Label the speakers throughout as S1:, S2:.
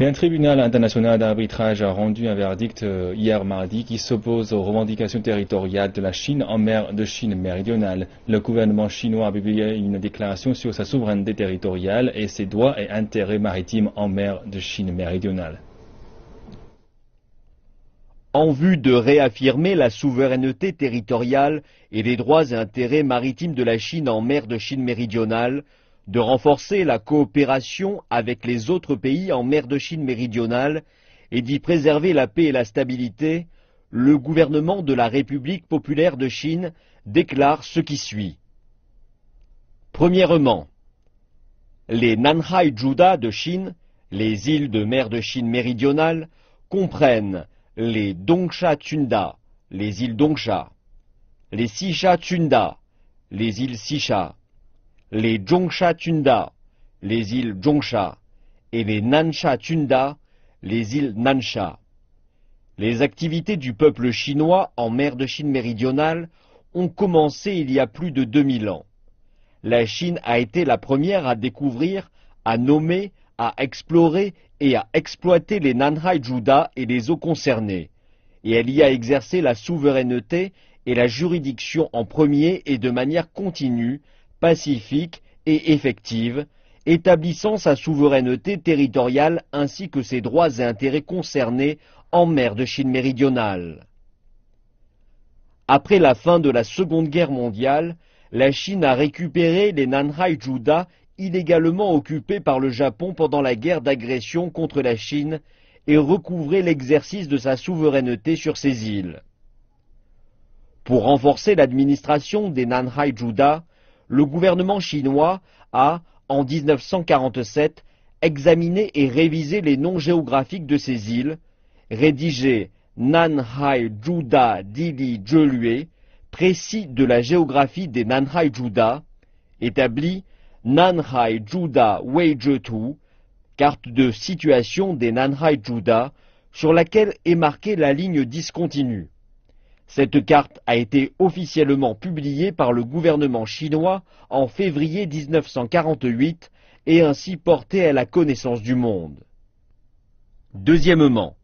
S1: Et un tribunal international d'arbitrage a rendu un verdict hier mardi qui s'oppose aux revendications territoriales de la Chine en mer de Chine méridionale. Le gouvernement chinois a publié une déclaration sur sa souveraineté territoriale et ses droits et intérêts maritimes en mer de Chine méridionale.
S2: En vue de réaffirmer la souveraineté territoriale et les droits et intérêts maritimes de la Chine en mer de Chine méridionale, de renforcer la coopération avec les autres pays en mer de Chine méridionale et d'y préserver la paix et la stabilité, le gouvernement de la République populaire de Chine déclare ce qui suit. Premièrement, les Nanhai Juda de Chine, les îles de mer de Chine méridionale, comprennent les Dongsha Tunda, les îles Dongsha, les Sisha Tunda, les îles Sisha, les Zhongsha Tunda, les îles Zhongsha, et les Nansha Tunda, les îles Nansha. Les activités du peuple chinois en mer de Chine méridionale ont commencé il y a plus de 2000 ans. La Chine a été la première à découvrir, à nommer, à explorer et à exploiter les Nanhai Juda et les eaux concernées, et elle y a exercé la souveraineté et la juridiction en premier et de manière continue, pacifique et effective, établissant sa souveraineté territoriale ainsi que ses droits et intérêts concernés en mer de Chine méridionale. Après la fin de la Seconde Guerre mondiale, la Chine a récupéré les Nanhai Juda illégalement occupés par le Japon pendant la guerre d'agression contre la Chine et recouvré l'exercice de sa souveraineté sur ces îles. Pour renforcer l'administration des Nanhai Juda, le gouvernement chinois a, en 1947, examiné et révisé les noms géographiques de ces îles, rédigé Nanhai Juda Dili Zhelue, précis de la géographie des Nanhai Juda, établi Nanhai Juda Weijetu, carte de situation des Nanhai Juda, sur laquelle est marquée la ligne discontinue. Cette carte a été officiellement publiée par le gouvernement chinois en février 1948 et ainsi portée à la connaissance du monde. Deuxièmement,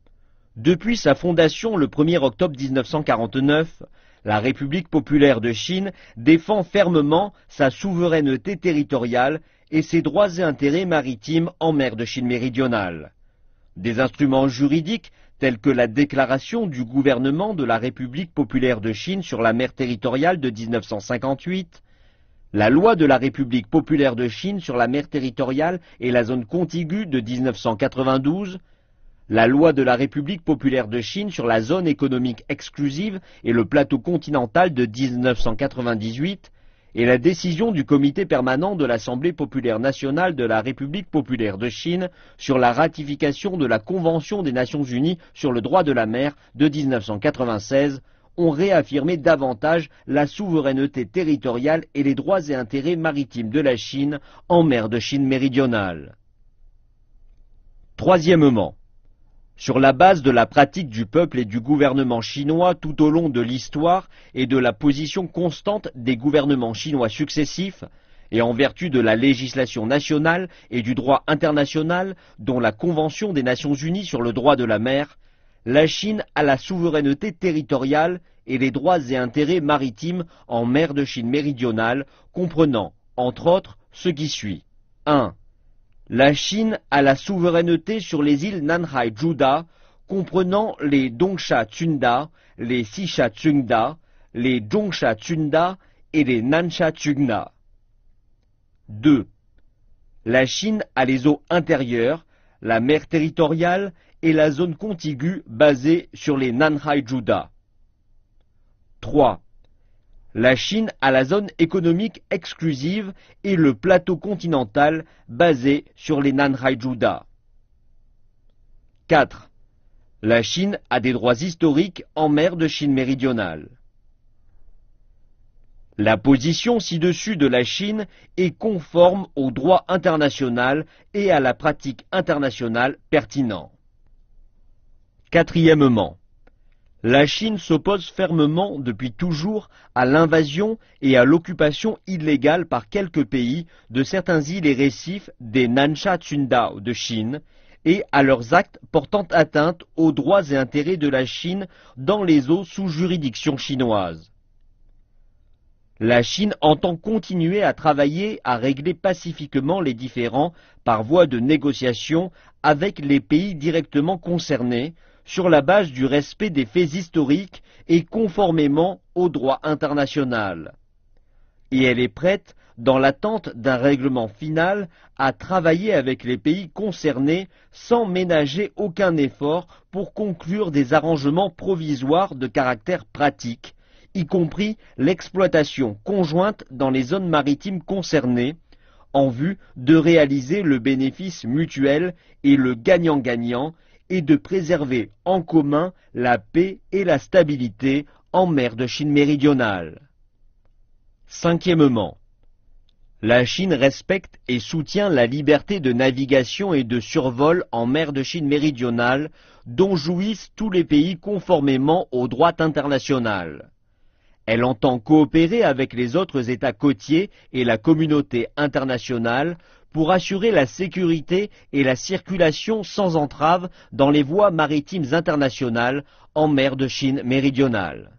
S2: depuis sa fondation le 1er octobre 1949, la République populaire de Chine défend fermement sa souveraineté territoriale et ses droits et intérêts maritimes en mer de Chine méridionale. Des instruments juridiques tels que la déclaration du gouvernement de la République populaire de Chine sur la mer territoriale de 1958, la loi de la République populaire de Chine sur la mer territoriale et la zone contiguë de 1992, la loi de la République populaire de Chine sur la zone économique exclusive et le plateau continental de 1998 et la décision du comité permanent de l'Assemblée populaire nationale de la République populaire de Chine sur la ratification de la Convention des Nations unies sur le droit de la mer de 1996 ont réaffirmé davantage la souveraineté territoriale et les droits et intérêts maritimes de la Chine en mer de Chine méridionale. Troisièmement, sur la base de la pratique du peuple et du gouvernement chinois tout au long de l'histoire et de la position constante des gouvernements chinois successifs, et en vertu de la législation nationale et du droit international, dont la Convention des Nations unies sur le droit de la mer, la Chine a la souveraineté territoriale et les droits et intérêts maritimes en mer de Chine méridionale, comprenant, entre autres, ce qui suit. 1. La Chine a la souveraineté sur les îles Nanhai Juda, comprenant les Dongsha Tunda, les Sisha Tunda, les Zhongsha Tunda et les Nansha Tunda. 2. La Chine a les eaux intérieures, la mer territoriale et la zone contiguë basée sur les Nanhai Juda. 3. La Chine a la zone économique exclusive et le plateau continental basé sur les Nanhai Juda. 4. La Chine a des droits historiques en mer de Chine méridionale. La position ci-dessus de la Chine est conforme au droit international et à la pratique internationale pertinente. Quatrièmement, la Chine s'oppose fermement depuis toujours à l'invasion et à l'occupation illégale par quelques pays de certains îles et récifs des Nansha Tunda de Chine et à leurs actes portant atteinte aux droits et intérêts de la Chine dans les eaux sous juridiction chinoise. La Chine entend continuer à travailler à régler pacifiquement les différends par voie de négociation avec les pays directement concernés, sur la base du respect des faits historiques et conformément au droit international. Et elle est prête, dans l'attente d'un règlement final, à travailler avec les pays concernés sans ménager aucun effort pour conclure des arrangements provisoires de caractère pratique, y compris l'exploitation conjointe dans les zones maritimes concernées, en vue de réaliser le bénéfice mutuel et le gagnant-gagnant et de préserver en commun la paix et la stabilité en mer de Chine méridionale. Cinquièmement, la Chine respecte et soutient la liberté de navigation et de survol en mer de Chine méridionale dont jouissent tous les pays conformément au droit international. Elle entend coopérer avec les autres États côtiers et la communauté internationale pour assurer la sécurité et la circulation sans entrave dans les voies maritimes internationales en mer de Chine méridionale.